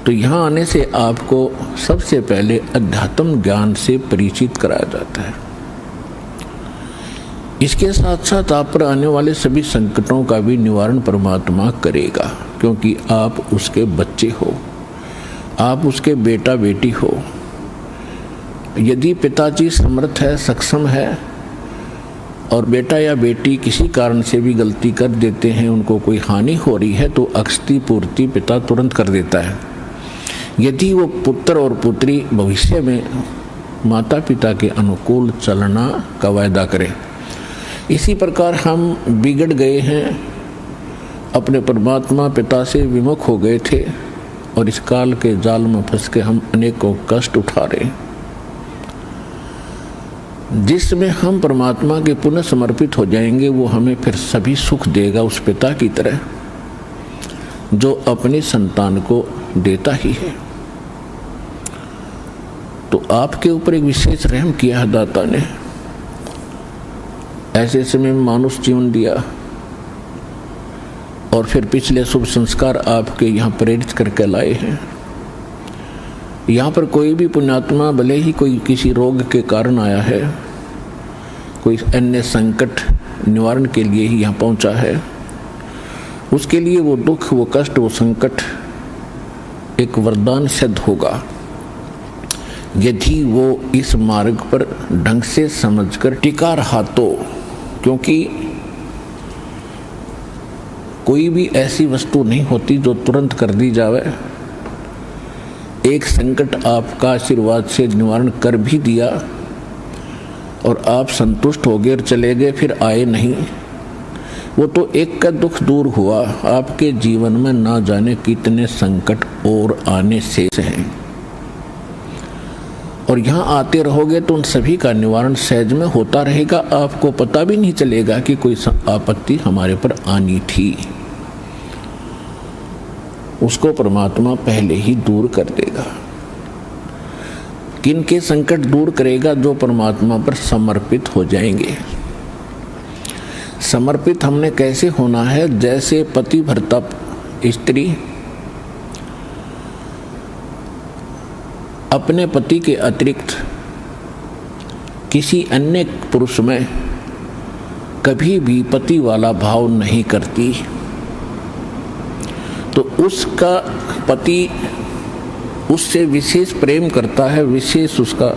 तो यहाँ आने से आपको सबसे पहले अध्यात्म ज्ञान से परिचित कराया जाता है। इसके साथ साथ आप पर आने वाले सभी संकटों का भी निवारण परमात्मा करेगा, क्योंकि आप उसके बच्चे हो, आप उसके बेटा बेटी हो। यदि पिताजी समर्थ है, सक्षम है, और बेटा या बेटी किसी कारण से भी गलती कर देते हैं, उनको कोई हानि हो रही है, तो अक्षति पूर्ति पिता तुरंत कर देता है। यदि वो पुत्र और पुत्री भविष्य में माता पिता के अनुकूल चलना का वायदा करें। इसी प्रकार हम बिगड़ गए हैं, अपने परमात्मा पिता से विमुख हो गए थे, और इस काल के जाल में फंस के हम अनेकों कष्ट उठा रहे हैं। जिसमें हम परमात्मा के पुनः समर्पित हो जाएंगे, वो हमें फिर सभी सुख देगा, उस पिता की तरह जो अपनी संतान को देता ही है। तो आपके ऊपर एक विशेष रहम किया है दाता ने, ऐसे समय में मानुष जीवन दिया, और फिर पिछले शुभ संस्कार आपके यहाँ प्रेरित करके लाए हैं। यहाँ पर कोई भी पुण्यात्मा भले ही कोई किसी रोग के कारण आया है, कोई अन्य संकट निवारण के लिए ही यहाँ पहुँचा है, उसके लिए वो दुख, वो कष्ट, वो संकट एक वरदान सिद्ध होगा, यदि वो इस मार्ग पर ढंग से समझकर टिका रहा तो। क्योंकि कोई भी ऐसी वस्तु नहीं होती जो तुरंत कर दी जावे। एक संकट आपका आशीर्वाद से निवारण कर भी दिया और आप संतुष्ट हो गए और चले गए, फिर आए नहीं, वो तो एक का दुख दूर हुआ। आपके जीवन में ना जाने कितने संकट और आने शेष हैं, और यहाँ आते रहोगे तो उन सभी का निवारण सहज में होता रहेगा। आपको पता भी नहीं चलेगा कि कोई आपत्ति हमारे पर आनी थी, उसको परमात्मा पहले ही दूर कर देगा। किनके संकट दूर करेगा? जो परमात्मा पर समर्पित हो जाएंगे। समर्पित हमने कैसे होना है? जैसे पति भरता स्त्री अपने पति के अतिरिक्त किसी अन्य पुरुष में कभी भी पति वाला भाव नहीं करती, तो उसका पति उससे विशेष प्रेम करता है, विशेष उसका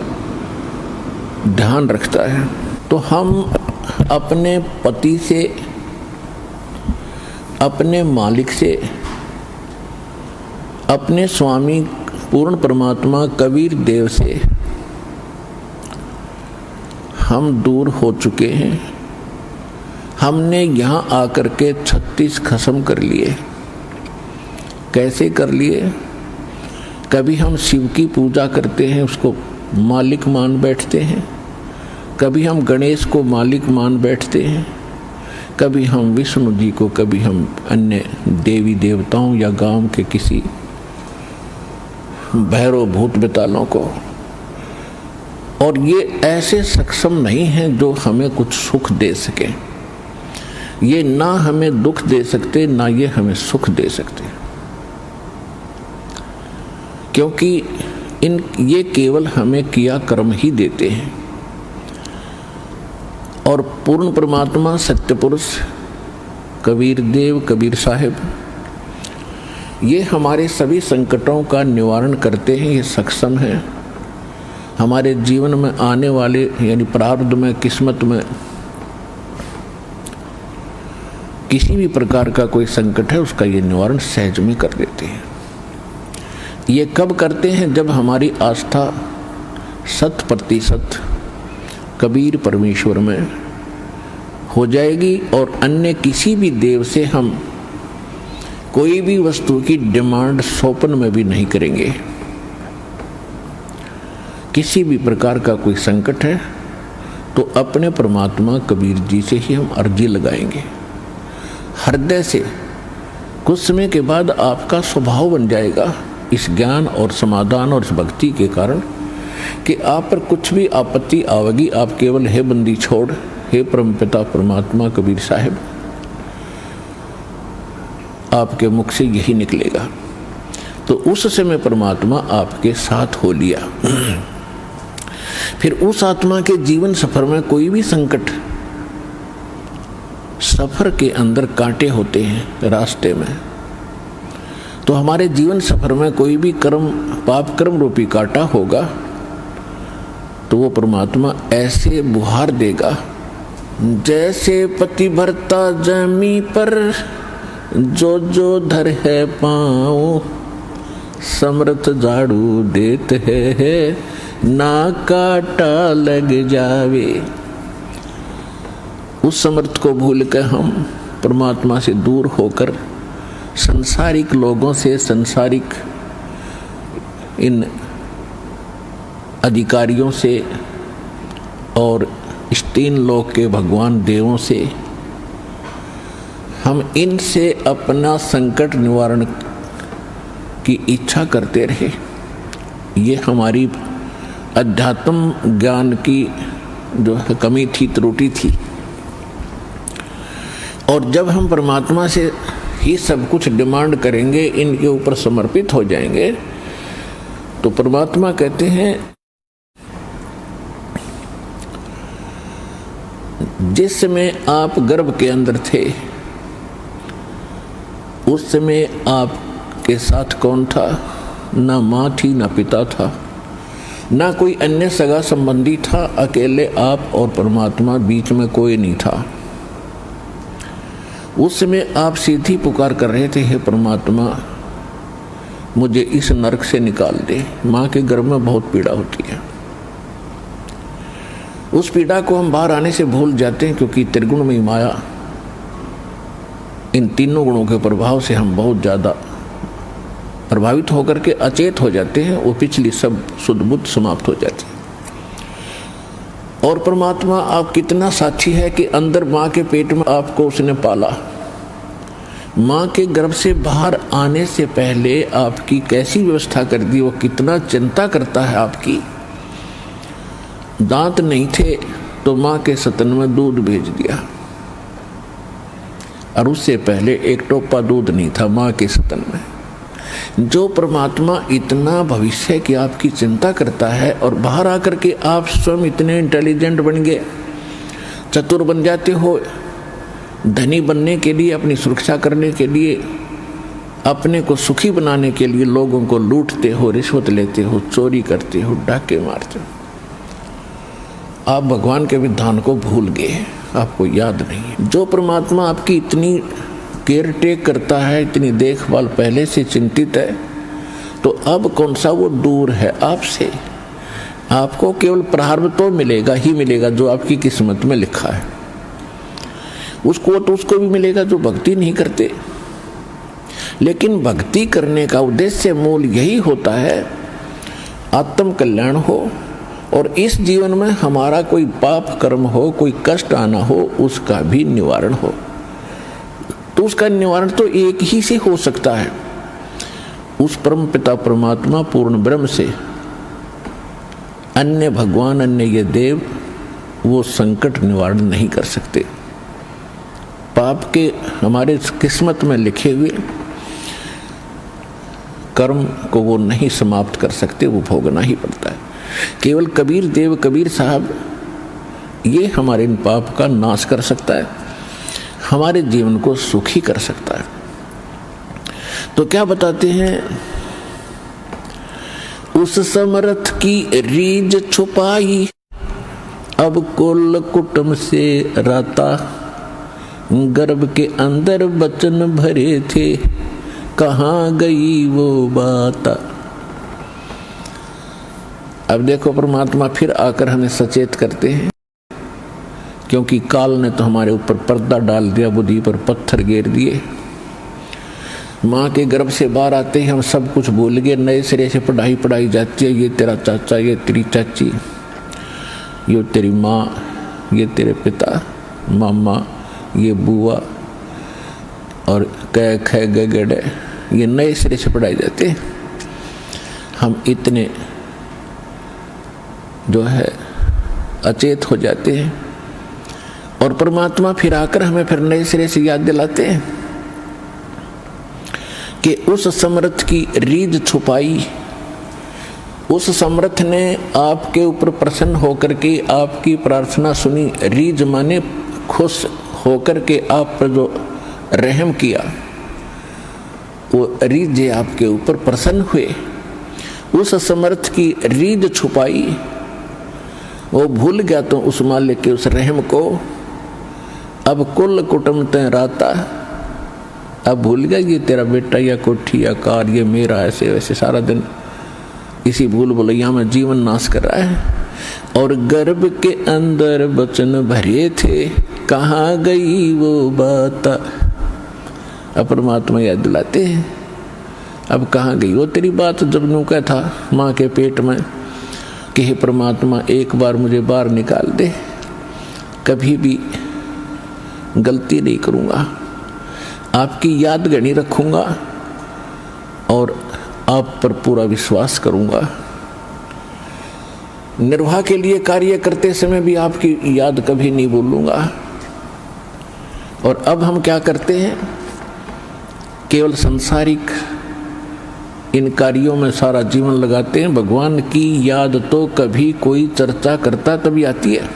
ध्यान रखता है। तो हम अपने पति से, अपने मालिक से, अपने स्वामी पूर्ण परमात्मा कबीर देव से हम दूर हो चुके हैं। हमने यहाँ आकर के 36 खसम कर लिए। कैसे कर लिए? कभी हम शिव की पूजा करते हैं, उसको मालिक मान बैठते हैं, कभी हम गणेश को मालिक मान बैठते हैं, कभी हम विष्णु जी को, कभी हम अन्य देवी देवताओं या गांव के किसी भैरव भूत बेतालों को। और ये ऐसे सक्षम नहीं हैं जो हमें कुछ सुख दे सके। ये ना हमें दुख दे सकते, ना ये हमें सुख दे सकते, क्योंकि ये केवल हमें किया कर्म ही देते हैं। और पूर्ण परमात्मा सत्य पुरुष कबीर देव, कबीर साहिब, ये हमारे सभी संकटों का निवारण करते हैं। ये सक्षम हैं। हमारे जीवन में आने वाले यानी प्रारब्ध में, किस्मत में किसी भी प्रकार का कोई संकट है, उसका ये निवारण सहज में कर देते हैं। ये कब करते हैं? जब हमारी आस्था 100% कबीर परमेश्वर में हो जाएगी और अन्य किसी भी देव से हम कोई भी वस्तु की डिमांड स्वप्न में भी नहीं करेंगे। किसी भी प्रकार का कोई संकट है तो अपने परमात्मा कबीर जी से ही हम अर्जी लगाएंगे हृदय से। कुछ समय के बाद आपका स्वभाव बन जाएगा इस ज्ञान और समाधान और इस भक्ति के कारण कि आप पर कुछ भी आपत्ति आवेगी, आप केवल हे बंदी छोड़, हे परमपिता परमात्मा कबीर साहिब, आपके मुख से यही निकलेगा। तो उस समय परमात्मा आपके साथ हो लिया। फिर उस आत्मा के जीवन सफर में कोई भी संकट, सफर के अंदर कांटे होते हैं रास्ते में, तो हमारे जीवन सफर में कोई भी कर्म, पाप कर्म रूपी कांटा होगा तो वो परमात्मा ऐसे बुहार देगा जैसे पति भरता जमी पर जो जो धर है पाँव, समर्थ झाड़ू देते है ना काटा लग जावे। उस समर्थ को भूल कर हम परमात्मा से दूर होकर संसारिक लोगों से, संसारिक इन अधिकारियों से और इस तीन लोक के भगवान देवों से हम इनसे अपना संकट निवारण की इच्छा करते रहे। ये हमारी अध्यात्म ज्ञान की जो है कमी थी, त्रुटि थी। और जब हम परमात्मा से ही सब कुछ डिमांड करेंगे, इनके ऊपर समर्पित हो जाएंगे, तो परमात्मा कहते हैं जिस समय आप गर्भ के अंदर थे उस समय आपके साथ कौन था? ना माँ थी, ना पिता था, ना कोई अन्य सगा संबंधी था। अकेले आप और परमात्मा, बीच में कोई नहीं था। उस समय आप सीधी पुकार कर रहे थे, हे परमात्मा मुझे इस नरक से निकाल दे। माँ के गर्भ में बहुत पीड़ा होती है। उस पीड़ा को हम बाहर आने से भूल जाते हैं, क्योंकि त्रिगुण में माया, इन तीनों गुणों के प्रभाव से हम बहुत ज़्यादा प्रभावित होकर के अचेत हो जाते हैं। वो पिछली सब शुद्ध बुद्ध समाप्त हो जाती है। और परमात्मा आप कितना साक्षी है कि अंदर माँ के पेट में आपको उसने पाला। माँ के गर्भ से बाहर आने से पहले आपकी कैसी व्यवस्था कर दी, वो कितना चिंता करता है आपकी। दांत नहीं थे तो माँ के स्तन में दूध भेज दिया, और उससे पहले एक टोपा दूध नहीं था माँ के स्तन में। जो परमात्मा इतना भविष्य की आपकी चिंता करता है, और बाहर आकर के आप स्वयं इतने इंटेलिजेंट बन गए, चतुर बन जाते हो, धनी बनने के लिए, अपनी सुरक्षा करने के लिए, अपने को सुखी बनाने के लिए लोगों को लूटते हो, रिश्वत लेते हो, चोरी करते हो, डाके मारते हो। आप भगवान के विधान को भूल गए, आपको याद नहीं। जो परमात्मा आपकी इतनी केयर टेक करता है, इतनी देखभाल पहले से चिंतित है, तो अब कौन सा वो दूर है आपसे। आपको केवल प्रारब्ध तो मिलेगा ही मिलेगा जो आपकी किस्मत में लिखा है। उसको तो उसको भी मिलेगा जो भक्ति नहीं करते। लेकिन भक्ति करने का उद्देश्य मूल यही होता है आत्म कल्याण हो, और इस जीवन में हमारा कोई पाप कर्म हो, कोई कष्ट आना हो, उसका भी निवारण हो। तो उसका निवारण तो एक ही से हो सकता है, उस परम पिता परमात्मा पूर्ण ब्रह्म से। अन्य भगवान, अन्य ये देव वो संकट निवारण नहीं कर सकते। पाप के हमारे किस्मत में लिखे हुए कर्म को वो नहीं समाप्त कर सकते, वो भोगना ही पड़ता है। केवल कबीर देव, कबीर साहब, ये हमारे इन पाप का नाश कर सकता है, हमारे जीवन को सुखी कर सकता है। तो क्या बताते हैं, उस समर्थ की रीझ छुपाई, अब कुल कुटुंब से राता, गर्भ के अंदर बचन भरे थे, कहाँ गई वो बात। अब देखो परमात्मा फिर आकर हमें सचेत करते हैं, क्योंकि काल ने तो हमारे ऊपर पर्दा डाल दिया, बुद्धि पर पत्थर गिर दिए। माँ के गर्भ से बाहर आते ही हम सब कुछ भूल गए, नए सिरे से पढ़ाई जाती है। ये तेरा चाचा, ये तेरी चाची, ये तेरी माँ, ये तेरे पिता, मामा, ये बुआ, और कै खे गे गड़े, ये नए सिरे से पढ़ाई जाते हैं। हम इतने जो है अचेत हो जाते हैं, और परमात्मा फिर आकर हमें फिर नए सिरे से याद दिलाते हैं। कि उस समर्थ की रीझ छुपाई, उस समर्थ ने आपके ऊपर प्रसन्न होकर के आपकी प्रार्थना सुनी। रीझ माने खुश होकर के आप पर जो रहम किया, वो रीझ आपके ऊपर प्रसन्न हुए। उस समर्थ की रीझ छुपाई, वो भूल गया तो उस मालिक के उस रहम को। अब कुल कुटुंब ते राता, अब भूल गया ये तेरा बेटा या कोठी या कार ये मेरा, ऐसे वैसे सारा दिन इसी भूल भुलैया में जीवन नाश कर रहा है। और गर्भ के अंदर वचन भरे थे, कहाँ गई वो बात। अब परमात्मा याद दिलाते हैं, अब कहाँ गई वो तेरी बात। जब नुका था माँ के पेट में कि हे परमात्मा एक बार मुझे बाहर निकाल दे, कभी भी गलती नहीं करूँगा, आपकी याद गणी रखूँगा और आप पर पूरा विश्वास करूँगा। निर्वाह के लिए कार्य करते समय भी आपकी याद कभी नहीं भूलूंगा। और अब हम क्या करते हैं, केवल सांसारिक इन कार्यों में सारा जीवन लगाते हैं। भगवान की याद तो कभी कोई चर्चा करता तभी आती है,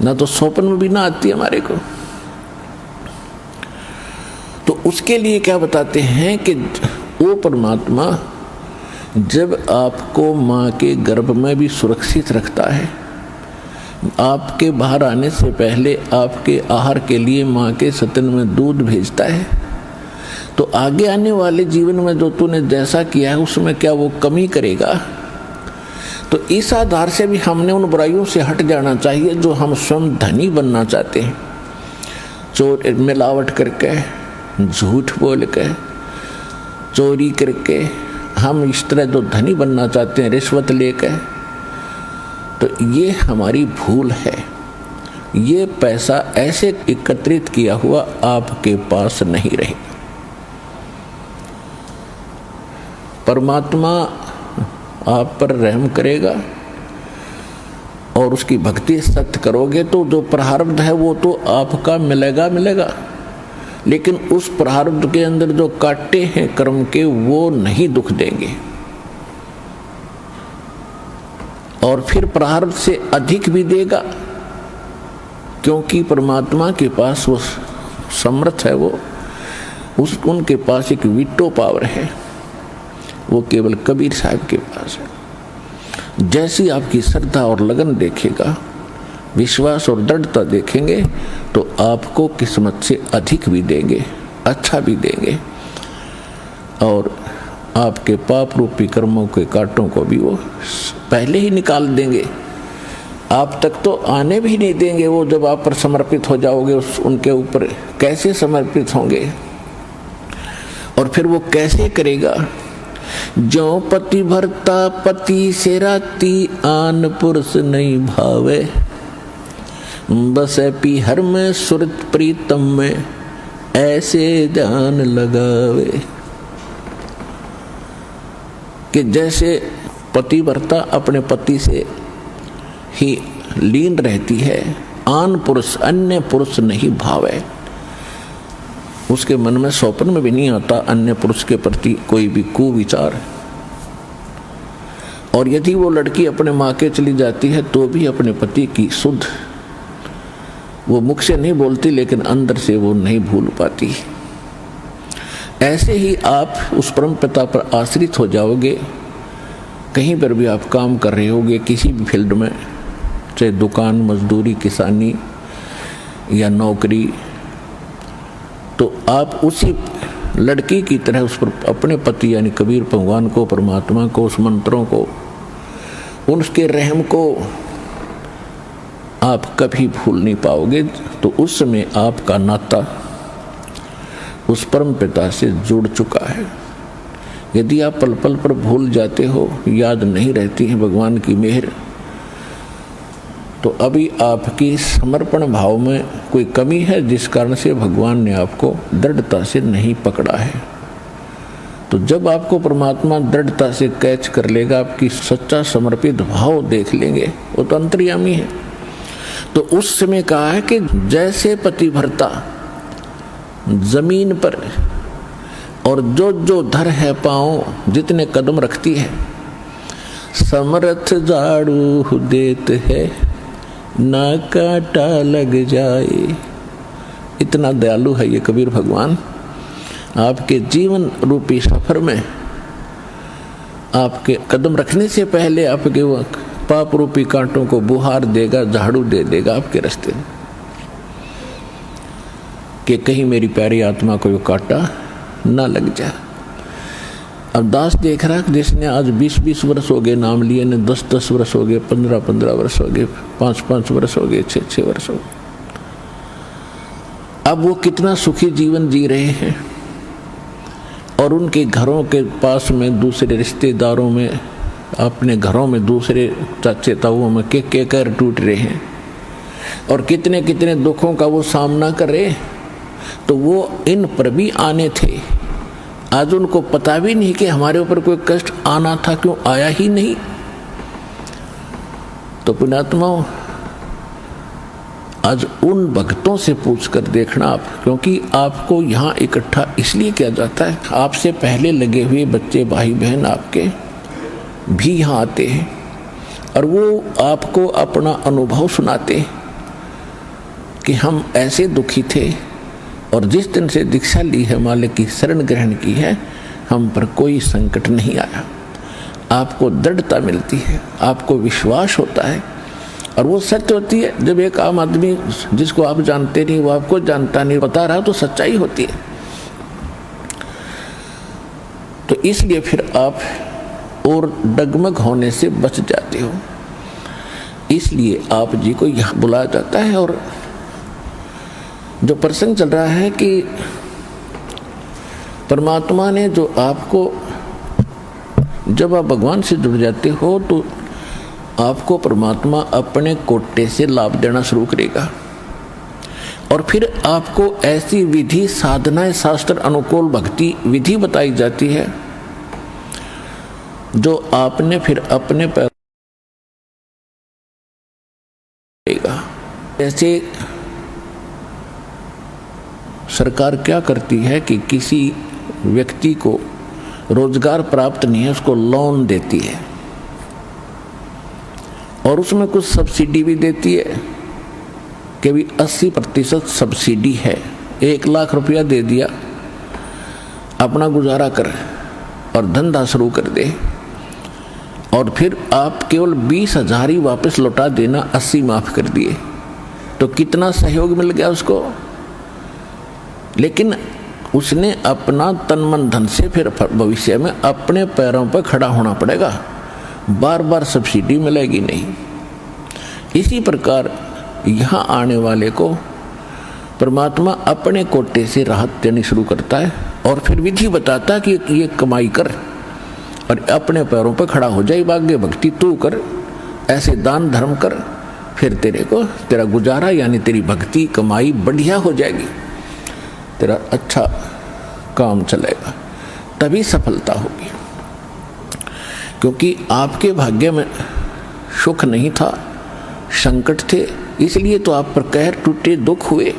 ना तो स्वप्न में भी ना आती है हमारे को। तो उसके लिए क्या बताते हैं कि वो परमात्मा जब आपको माँ के गर्भ में भी सुरक्षित रखता है, आपके बाहर आने से पहले आपके आहार के लिए माँ के स्तन में दूध भेजता है, तो आगे आने वाले जीवन में जो तूने जैसा किया है उसमें क्या वो कमी करेगा। तो इस आधार से भी हमने उन बुराइयों से हट जाना चाहिए जो हम स्वयं धनी बनना चाहते हैं। चोर मिलावट करके, झूठ बोल के, चोरी करके हम इस तरह जो धनी बनना चाहते हैं, रिश्वत लेके, तो ये हमारी भूल है। ये पैसा ऐसे एकत्रित किया हुआ आपके पास नहीं रहे। परमात्मा आप पर रहम करेगा और उसकी भक्ति सत्य करोगे तो जो प्रारब्ध है वो तो आपका मिलेगा मिलेगा, लेकिन उस प्रारब्ध के अंदर जो कांटे हैं कर्म के वो नहीं दुख देंगे। और फिर प्रारब्ध से अधिक भी देगा, क्योंकि परमात्मा के पास वो समर्थ है, वो उनके पास एक वीटो पावर है, वो केवल कबीर साहब के पास है। जैसी आपकी श्रद्धा और लगन देखेगा, विश्वास और दृढ़ता देखेंगे, तो आपको किस्मत से अधिक भी देंगे, अच्छा भी देंगे, और आपके पाप रूपी कर्मों के कांटों को भी वो पहले ही निकाल देंगे। आप तक तो आने भी नहीं देंगे। वो जब आप पर समर्पित हो जाओगे उनके ऊपर कैसे समर्पित होंगे, और फिर वो कैसे करेगा। जो पति भरता पति से राती, आन पुरुष नहीं भावे, बस पी हर में सुरत प्रीतम में, ऐसे ध्यान लगावे। कि जैसे पतिव्रता अपने पति से ही लीन रहती है, आन पुरुष अन्य पुरुष नहीं भावे, उसके मन में स्वप्न में भी नहीं आता अन्य पुरुष के प्रति कोई भी कुविचार। और यदि वो लड़की अपने माँ के चली जाती है तो भी अपने पति की सुध, वो मुख से नहीं बोलती लेकिन अंदर से वो नहीं भूल पाती। ऐसे ही आप उस परम पिता पर आश्रित हो जाओगे। कहीं पर भी आप काम कर रहे होगे, किसी भी फील्ड में, चाहे दुकान, मजदूरी, किसानी या नौकरी, तो आप उसी लड़की की तरह उस पर अपने पति यानी कबीर भगवान को, परमात्मा को, उस मंत्रों को, उनके रहम को आप कभी भूल नहीं पाओगे। तो उस समय आपका नाता उस परम पिता से जुड़ चुका है। यदि आप पल पल पर भूल जाते हो, याद नहीं रहती है भगवान की मेहर, तो अभी आपकी समर्पण भाव में कोई कमी है, जिस कारण से भगवान ने आपको दृढ़ता से नहीं पकड़ा है। तो जब आपको परमात्मा दृढ़ता से कैच कर लेगा, आपकी सच्चा समर्पित भाव देख लेंगे, वो तो अंतर्यामी है। तो उस समय कहा है कि जैसे पतिव्रता जमीन पर और जो जो धर है पाँव जितने कदम रखती है, समर्थ झाड़ू देत है ना कांटा लग जाए। इतना दयालु है ये कबीर भगवान। आपके जीवन रूपी सफर में आपके कदम रखने से पहले आपके वो पाप रूपी कांटों को बुहार देगा, झाड़ू दे देगा आपके रास्ते में, कि कहीं मेरी प्यारी आत्मा को कांटा ना लग जाए। अब दास देख रहा है जिसने आज 20-20 वर्ष हो गए नाम लिए, ने 10-10 वर्ष हो गए, 15-15 वर्ष हो गए, 5-5 वर्ष हो गए, 6-6 वर्ष हो गए। अब वो कितना सुखी जीवन जी रहे हैं और उनके घरों के पास में दूसरे रिश्तेदारों में, अपने घरों में दूसरे चाचे ताऊओं में के कर टूट रहे हैं और कितने कितने दुखों का वो सामना कर रहे हैं। तो वो इन पर भी आने थे, आज उनको पता भी नहीं कि हमारे ऊपर कोई कष्ट आना था, क्यों आया ही नहीं। तो पुण्यात्माओं, आज उन भक्तों से पूछकर देखना आप, क्योंकि आपको यहाँ इकट्ठा इसलिए किया जाता है, आपसे पहले लगे हुए बच्चे भाई बहन आपके भी यहाँ आते हैं और वो आपको अपना अनुभव सुनाते हैं कि हम ऐसे दुखी थे और जिस दिन से दीक्षा ली है, मालिक की शरण ग्रहण की है, हम पर कोई संकट नहीं आया। आपको दृढ़ता मिलती है, आपको विश्वास होता है और वो सत्य होती है। जब एक आम आदमी जिसको आप जानते नहीं, वो आपको जानता नहीं, बता रहा तो सच्चाई होती है। तो इसलिए फिर आप और डगमग होने से बच जाते हो। इसलिए आप जी को यहाँ बुलाया जाता है। और जो प्रसंग चल रहा है कि परमात्मा ने जो आपको, जब आप भगवान से जुड़ जाते हो तो आपको परमात्मा अपने कोटे से लाभ देना शुरू करेगा और फिर आपको ऐसी विधि साधनाएं, शास्त्र अनुकूल भक्ति विधि बताई जाती है जो आपने फिर अपने पैर जैसे सरकार क्या करती है कि किसी व्यक्ति को रोजगार प्राप्त नहीं है, उसको लोन देती है और उसमें कुछ सब्सिडी भी देती है कि भी 80% सब्सिडी है। 1 लाख रुपया दे दिया, अपना गुजारा कर और धंधा शुरू कर दे और फिर आप केवल 20,000 ही वापस लौटा देना, 80 माफ कर दिए, तो कितना सहयोग मिल गया उसको। लेकिन उसने अपना तन मन धन से फिर भविष्य में अपने पैरों पर खड़ा होना पड़ेगा, बार बार सब्सिडी मिलेगी नहीं। इसी प्रकार यहाँ आने वाले को परमात्मा अपने कोटे से राहत देनी शुरू करता है और फिर विधि बताता है कि ये कमाई कर और अपने पैरों पर खड़ा हो जाए, भाग्य भक्ति तू कर, ऐसे दान धर्म कर, फिर तेरे को तेरा गुजारा यानी तेरी भक्ति कमाई बढ़िया हो जाएगी, तेरा अच्छा काम चलेगा, तभी सफलता होगी। क्योंकि आपके भाग्य में सुख नहीं था, संकट थे, इसलिए तो आप पर कहर टूटे, दुख हुए।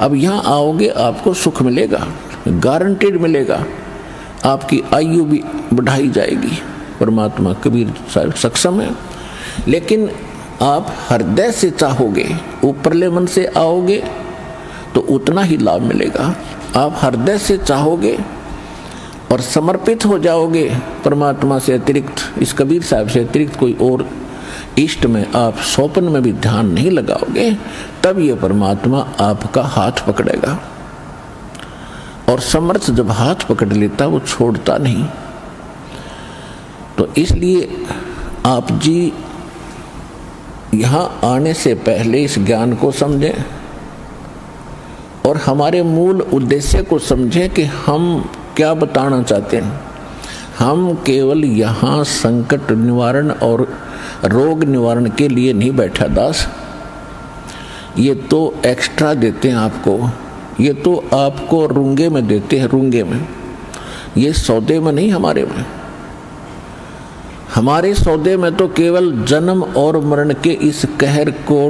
अब यहाँ आओगे आपको सुख मिलेगा, गारंटेड मिलेगा, आपकी आयु भी बढ़ाई जाएगी। परमात्मा कबीर साहब सक्षम है। लेकिन आप हृदय से चाहोगे, ऊपरले मन से आओगे तो उतना ही लाभ मिलेगा। आप हृदय से चाहोगे और समर्पित हो जाओगे परमात्मा से अतिरिक्त, इस कबीर साहब से अतिरिक्त कोई और इष्ट में आप स्वप्न में भी ध्यान नहीं लगाओगे, तब ये परमात्मा आपका हाथ पकड़ेगा। और समर्थ जब हाथ पकड़ लेता वो छोड़ता नहीं। तो इसलिए आप जी यहाँ आने से पहले इस ज्ञान को समझें और हमारे मूल उद्देश्य को समझें कि हम क्या बताना चाहते हैं। हम केवल यहाँ संकट निवारण और रोग निवारण के लिए नहीं बैठा दास, ये तो एक्स्ट्रा देते हैं आपको, ये तो आपको रूंगे में देते हैं, रूंगे में, ये सौदे में नहीं हमारे में। हमारे सौदे में तो केवल जन्म और मरण के इस कहर को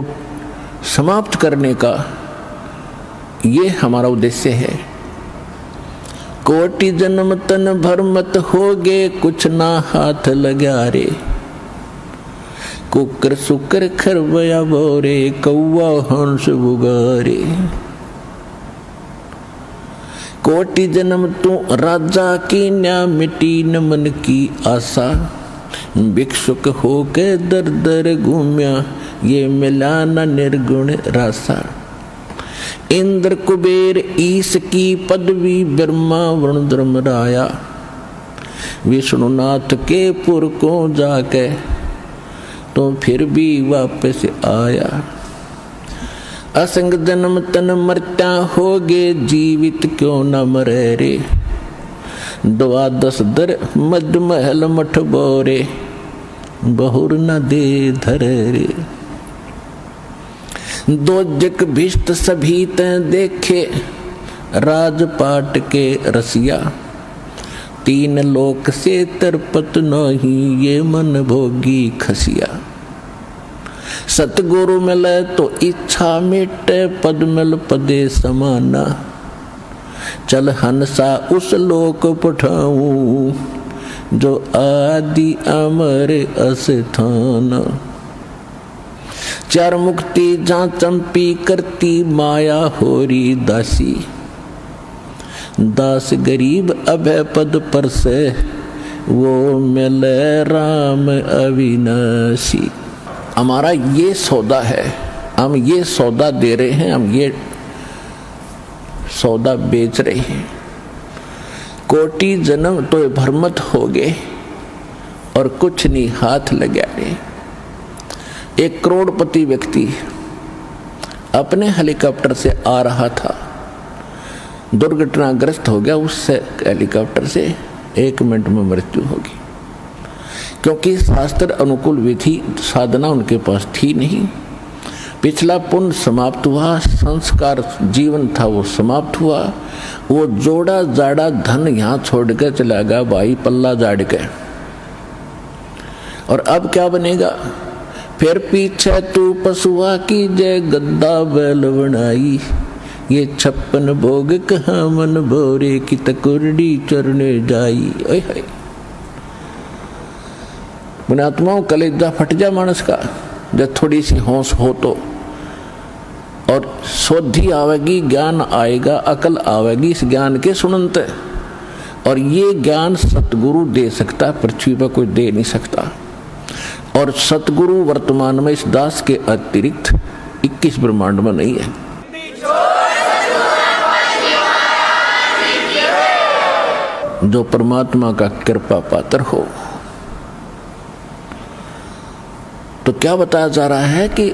समाप्त करने का ये हमारा उद्देश्य है। कोटि जन्म तन भरमत होगे, कुछ ना हाथ लगा रे। कुकर सुकर खरबया बोरे, कौवा हंस बुगारे। कोटि जन्म तू राजा की न्या, मिटी न मन की आशा। भिक्षुक होके दर दर घूम्या, ये मिला न निर्गुण रासा। इंद्र कुबेर ईश की पदवी, ब्रह्मा वरुण धर्मराया। विष्णुनाथ के पुर को जाके तो फिर भी वापस आया। असंग जन्म तन मरता होगे, जीवित क्यों न मरे रे। 12 दर मद महल मठ बोरे, बहुर न दे धरे रे। 2 जग भिष्ट सभी तैं देखे, राजपाट के रसिया। 3 लोक से तरपत नहीं, ये मन भोगी खसिया। सतगुरु मिले तो इच्छा मिटे, पद मिल पदे समाना। चल हंसा उस लोक पठाऊं, जो आदि अमर अस्थान। 4 मुक्ति जहाँ चंपी करती, माया होरी दासी। दास गरीब अभय पद पर से, वो मिले राम अविनाशी। हमारा ये सौदा है, हम ये सौदा दे रहे हैं, हम ये सौदा बेच रहे हैं। कोटि जन्म तो भरमत हो गए, और कुछ नहीं हाथ लगा रहे। एक करोड़पति व्यक्ति अपने हेलीकॉप्टर से आ रहा था, दुर्घटनाग्रस्त हो गया। उससे हेलीकॉप्टर से 1 मिनट में मृत्यु होगी, क्योंकि शास्त्र अनुकूल विधि साधना उनके पास थी नहीं। पिछला पुण्य समाप्त हुआ, संस्कार जीवन था वो समाप्त हुआ। वो जोड़ा जाड़ा धन यहाँ छोड़ के चला गया भाई, पल्ला जाड़ के। और अब क्या बनेगा? फिर पीछे तू पशुआ की जय, गद्दा बैल बनाई। ये 56 भोग कहाँ मन भोरे, की तकुरडी चरने जाई। ओए हाय पुण्यात्माओं, कलेजा फट जा मानस का जब थोड़ी सी होश हो तो। और शोधी आवेगी, ज्ञान आएगा, अकल आवेगी इस ज्ञान के सुनते। और ये ज्ञान सतगुरु दे सकता, पृथ्वी पर कोई दे नहीं सकता। और सतगुरु वर्तमान में इस दास के अतिरिक्त 21 ब्रह्मांड में नहीं है। जो परमात्मा का कृपा पात्र हो। तो क्या बताया जा रहा है कि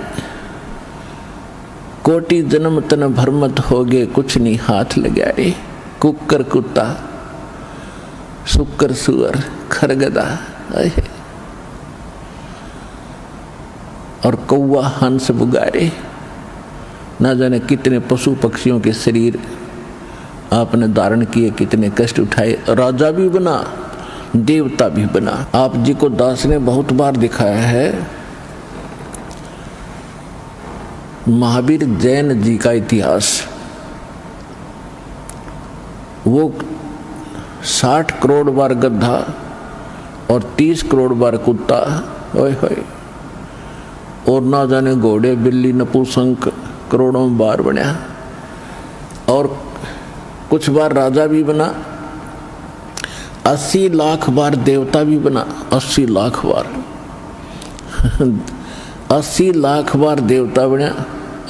कोटि जन्म तन भरमत होगे, कुछ नहीं हाथ लगा रे। कुकर कुत्ता, सुकर सुअर, खरगदा और कौवा हंस बुगारे। ना जाने कितने पशु पक्षियों के शरीर आपने धारण किए, कितने कष्ट उठाए। राजा भी बना, देवता भी बना। आप जी को दास ने बहुत बार दिखाया है महावीर जैन जी का इतिहास। वो 60 करोड़ बार गधा और 30 करोड़ बार कुत्ता, ओए होए, और ना जाने घोड़े बिल्ली नपुंसक करोड़ों बार बना। और कुछ बार राजा भी बना, 80 लाख बार देवता भी बना। 80 लाख बार 80 लाख बार देवता बना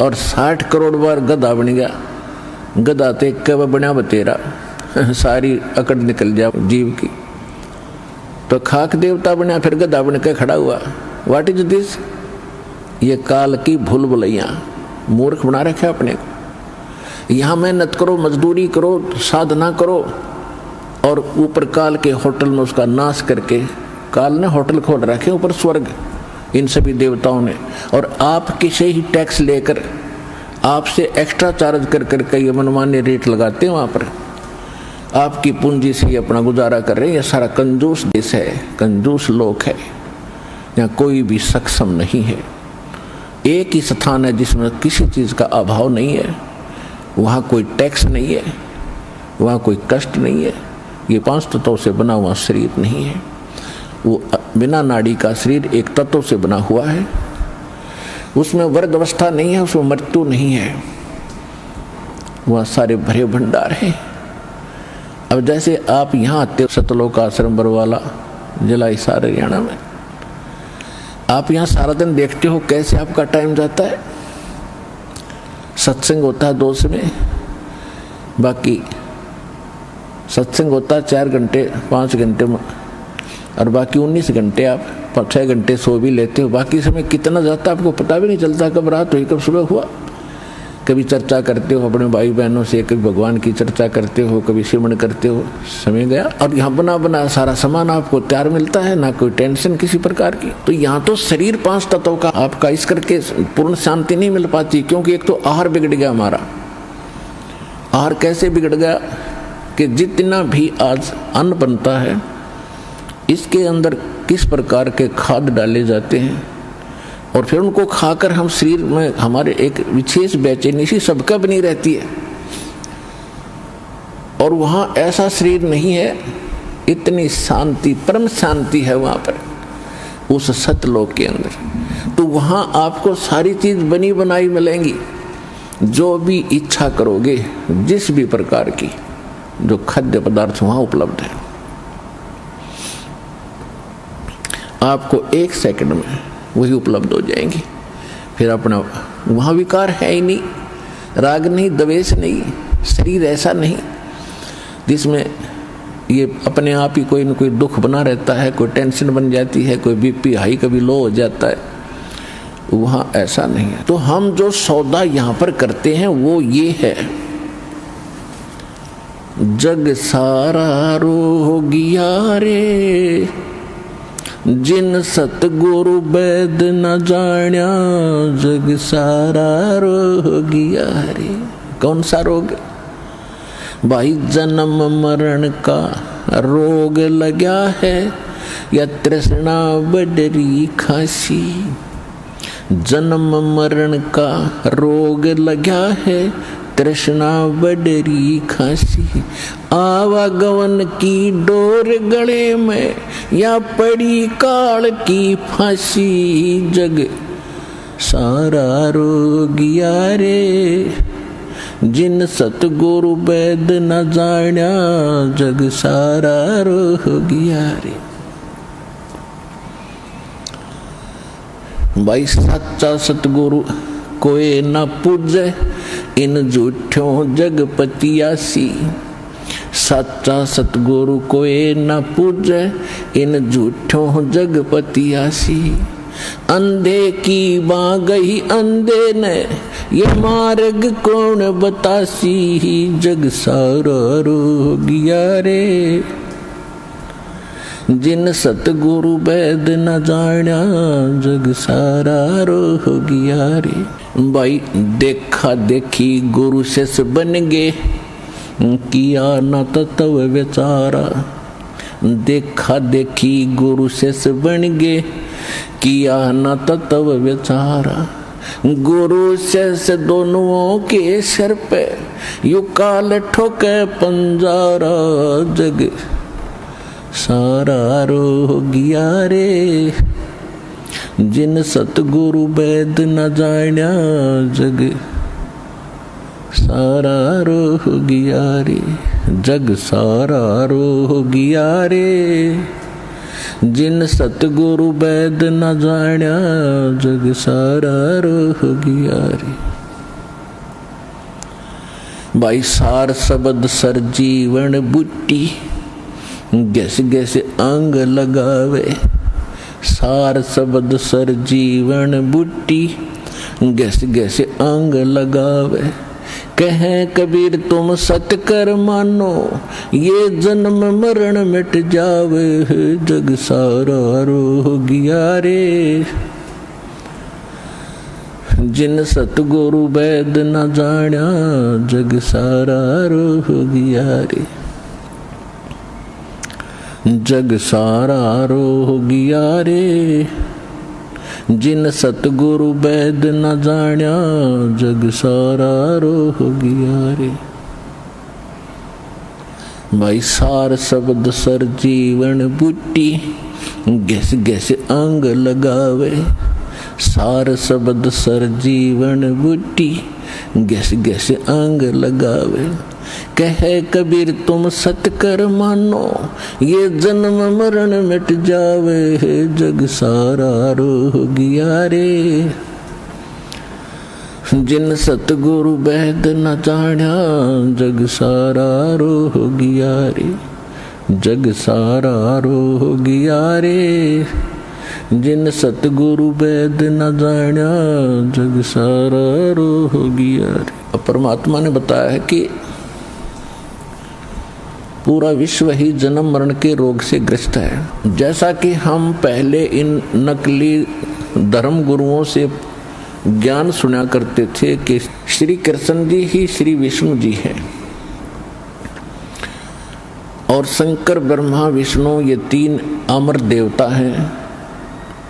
और 60 करोड़ बार गधा बन गया। गधा तो एक बना बतेरा, सारी अकड़ निकल जा जीव की। तो खाक देवता बना, फिर गधा बन के खड़ा हुआ। What is this? ये काल की भूल भुलैया, मूर्ख बना रखे अपने को। यहाँ मेहनत करो, मजदूरी करो, साधना करो, और ऊपर काल के होटल में उसका नाश करके, काल ने होटल खोल रखे ऊपर स्वर्ग इन सभी देवताओं ने। और आप किसे ही टैक्स लेकर, आपसे एक्स्ट्रा चार्ज कर करके ये मनमान्य रेट लगाते हैं। वहाँ पर आपकी पूंजी से ही अपना गुजारा कर रहे हैं। ये सारा कंजूस देश है, कंजूस लोग है, यहाँ कोई भी सक्षम नहीं है। एक ही स्थान है जिसमें किसी चीज़ का अभाव नहीं है, वहाँ कोई टैक्स नहीं है, वहाँ कोई कष्ट नहीं है। ये 5 तत्वों से बना हुआ शरीर नहीं है, वो बिना नाड़ी का शरीर एक तत्व से बना हुआ है। उसमें वर्ग अवस्था नहीं है, उसमें मृत्यु नहीं है, वहाँ सारे भरे भंडार हैं। अब जैसे आप यहाँ आते हो सतलोक आश्रम बरवाला जिला हिसार हरियाणा में, आप यहाँ सारा दिन देखते हो कैसे आपका टाइम जाता है। सत्संग होता है 2 समय, बाकी सत्संग होता है 4 घंटे 5 घंटे में, और बाकी 19 घंटे आप 6 घंटे सो भी लेते हो। बाकी समय कितना जाता है आपको पता भी नहीं चलता, कब रात हुई कब सुबह हुआ। कभी चर्चा करते हो अपने भाई बहनों से, कभी भगवान की चर्चा करते हो, कभी सिमरन करते हो, समय गया। और यहाँ बना बना सारा सामान आपको तैयार मिलता है, ना कोई टेंशन किसी प्रकार की। तो यहाँ तो शरीर 5 तत्वों का आपका इस करके पूर्ण शांति नहीं मिल पाती, क्योंकि एक तो आहार बिगड़ गया हमारा। आहार कैसे बिगड़ गया कि जितना भी आज अन्न बनता है इसके अंदर किस प्रकार के खाद डाले जाते हैं, और फिर उनको खाकर हम शरीर में हमारे एक विशेष बेचैनी सी सबका बनी रहती है। और वहाँ ऐसा शरीर नहीं है, इतनी शांति परम शांति है वहाँ पर उस सतलोक के अंदर। तो वहाँ आपको सारी चीज बनी बनाई मिलेंगी, जो भी इच्छा करोगे, जिस भी प्रकार की जो खाद्य पदार्थ वहाँ उपलब्ध है, आपको 1 सेकंड में वही उपलब्ध हो जाएंगे। फिर अपना वहाँ विकार है ही नहीं, राग नहीं, द्वेष नहीं, शरीर ऐसा नहीं जिसमें ये अपने आप ही कोई न कोई दुख बना रहता है, कोई टेंशन बन जाती है, कोई बीपी हाई कभी लो हो जाता है। वहाँ ऐसा नहीं है। तो हम जो सौदा यहाँ पर करते हैं वो ये है, जग सारा रोगिया रे, जिन सतगुरु वैद न जान्या, जग सारा रोगिया रे। कौन सा रोग? भाई जन्म मरण का रोग लगा है, या तृष्णा बडरी खासी। जन्म मरण का रोग लगा है, तृष्णा बडरी खासी। आवागमन की डोर गले में, या पड़ी काल की फांसी। जग सारा रोगिया रे, जिन सतगुरु वैद न जान्या, जग सारा रोगिया रे। भाई सच्चा सतगुरु कोई न पूजे, इन झूठों जगपतियासी। सच्चा सतगुरु कोई न पूजे, इन झूठों जगपतियासी। अंधे की बाँ गई अंधे ने, ये मार्ग कौन बतासी। जग सारा रोगिया रे, जिन सतगुरु वैद न जान्या, जग सारा रोगिया रे। भाई देखा देखी गुरु शिष्य बन गे, किया न तत्व विचारा। देखा देखी गुरु शिष्य बन गे, किया न तत्व विचारा। गुरु शिष्य दोनों के सिर पे, यू काल ठोके पंजारा। जग सारा रोगिया रे, जिन सतगुरु वैद न जान्या, जग सारा रोगिया रे। जग सारा रोगिया रे, जिन सतगुरु वैद न जान्या, जग सारा रोगिया रे। भाई सार शब्द सर जीवन बूटी, गैस गैस अंग लगावे। सार शब्द सर जीवन बूटी, गैस गैस अंग लगावे। कहें कबीर तुम सत कर मानो, ये जन्म मरण मिट जावे। जग सारा रोगिया रे, जिन सतगुरु वैद न जान्या, जग सारा रोगिया रे। जग सारा रोगिया रे, जिन सतगुरु वैद न जान्या, जग सारा रोगिया रे। भाई सार शब्द सर जीवन बूटी, गैस गैस अंग लगावे। सार शब्द सर जीवन बूटी, गैस गैस अंग लगावे। कहे कबीर तुम सत कर मानो, ये जन्म मरण मिट जावे। जग सारा रोह गया रे, जिन सतगुरु बैद न जान्या। जग सारा रोह गया रे, जग सारा रोह गया रे। जिन सतगुरु बैद न जान्या, जग सारा रोह गया रे। अब परमात्मा ने बताया है कि पूरा विश्व ही जन्म मरण के रोग से ग्रस्त है। जैसा कि हम पहले इन नकली धर्म गुरुओं से ज्ञान सुना करते थे कि श्री कृष्ण जी ही श्री विष्णु जी हैं और शंकर ब्रह्मा विष्णु ये तीन अमर देवता हैं,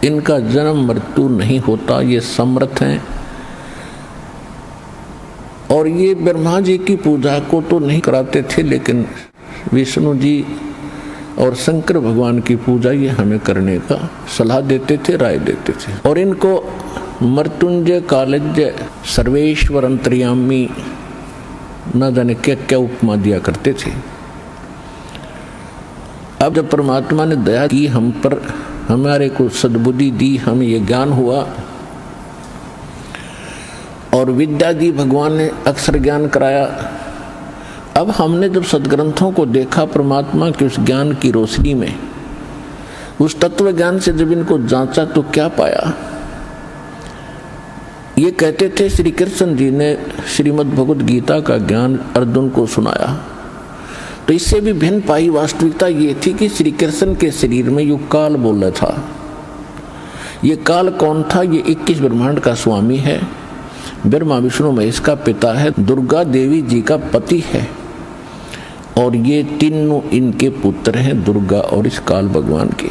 इनका जन्म मृत्यु नहीं होता, ये समर्थ हैं। और ये ब्रह्मा जी की पूजा को तो नहीं कराते थे, लेकिन विष्णु जी और शंकर भगवान की पूजा ये हमें करने का सलाह देते थे, राय देते थे। और इनको मृत्युंजय, कालज्ञ, सर्वेश्वर, अंतर्यामी न जाने क्या क्या उपमा दिया करते थे। अब जब परमात्मा ने दया की हम पर, हमारे को सद्बुद्धि दी, हमें ये ज्ञान हुआ और विद्या दी, भगवान ने अक्षर ज्ञान कराया। अब हमने जब सदग्रंथों को देखा परमात्मा के उस ज्ञान की रोशनी में, उस तत्व ज्ञान से जब इनको जांचा तो क्या पाया। ये कहते थे श्री कृष्ण जी ने श्रीमद् भगवद गीता का ज्ञान अर्जुन को सुनाया, तो इससे भी भिन्न पाई वास्तविकता ये थी कि श्री कृष्ण के शरीर में युग काल बोल रहा था। ये काल कौन था? ये 21 ब्रह्मांड का स्वामी है, ब्रह्मा विष्णु महेश का पिता है, दुर्गा देवी जी का पति है, और ये तीनों इनके पुत्र हैं, दुर्गा और इस काल भगवान के।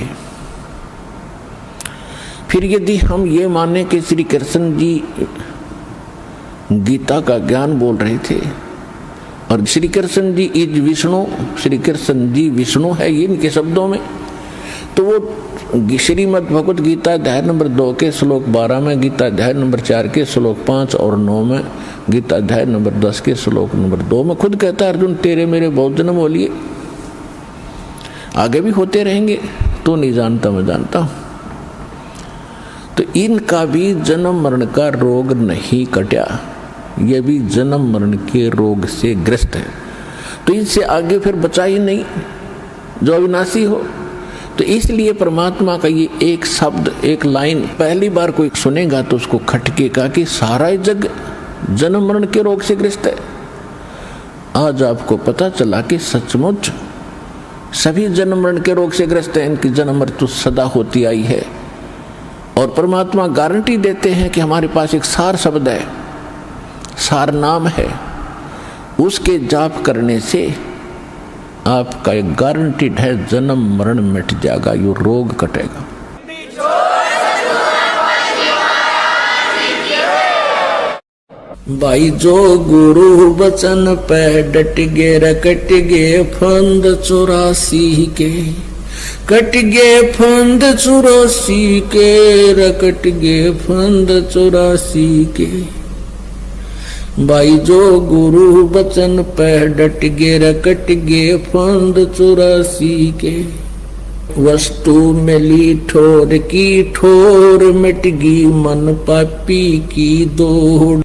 फिर यदि हम ये माने कि श्री कृष्ण जी गीता का ज्ञान बोल रहे थे और श्री कृष्ण जी इज विष्णु, श्री कृष्ण जी विष्णु है ये इनके शब्दों में, तो वो श्रीमद् भगवद गीता अध्याय नंबर 2 के श्लोक 12 में, गीता अध्याय नंबर 4 के श्लोक 5 और 9 में, गीता अध्याय नंबर 10 के श्लोक नंबर 2 में खुद कहता है अर्जुन तेरे मेरे बहुत जन्म हो लिए, आगे भी होते रहेंगे, तो नहीं जानता मैं जानता हूं। तो इनका भी जन्म मरण का रोग नहीं कटा, ये भी जन्म मरण के रोग से ग्रस्त है। तो इनसे आगे फिर बचा ही नहीं जो अविनाशी हो। तो इसलिए परमात्मा का ये एक शब्द, एक लाइन पहली बार कोई सुनेगा तो उसको खटकेगा कि सारा जग जन्म मरण के रोग से ग्रस्त है। आज आपको पता चला कि सचमुच सभी जन्म मरण के रोग से ग्रस्त हैं, इनकी जन्म मृत्यु सदा होती आई है। और परमात्मा गारंटी देते हैं कि हमारे पास एक सार शब्द है, सार नाम है, उसके जाप करने से आपका एक गारंटीड है जन्म मरण मिट जाएगा, यो रोग कटेगा। भाई जो गुरु वचन पे डट गे रकट गे फंद 84 के, कट गे फंद 84 के, रकट गे फंद 84 के। भाई जो गुरु वचन पे डट गे रकट गे फंद 84 के। वस्तु मिली ठोर की ठोर, मिट गई मन पापी की दौड़।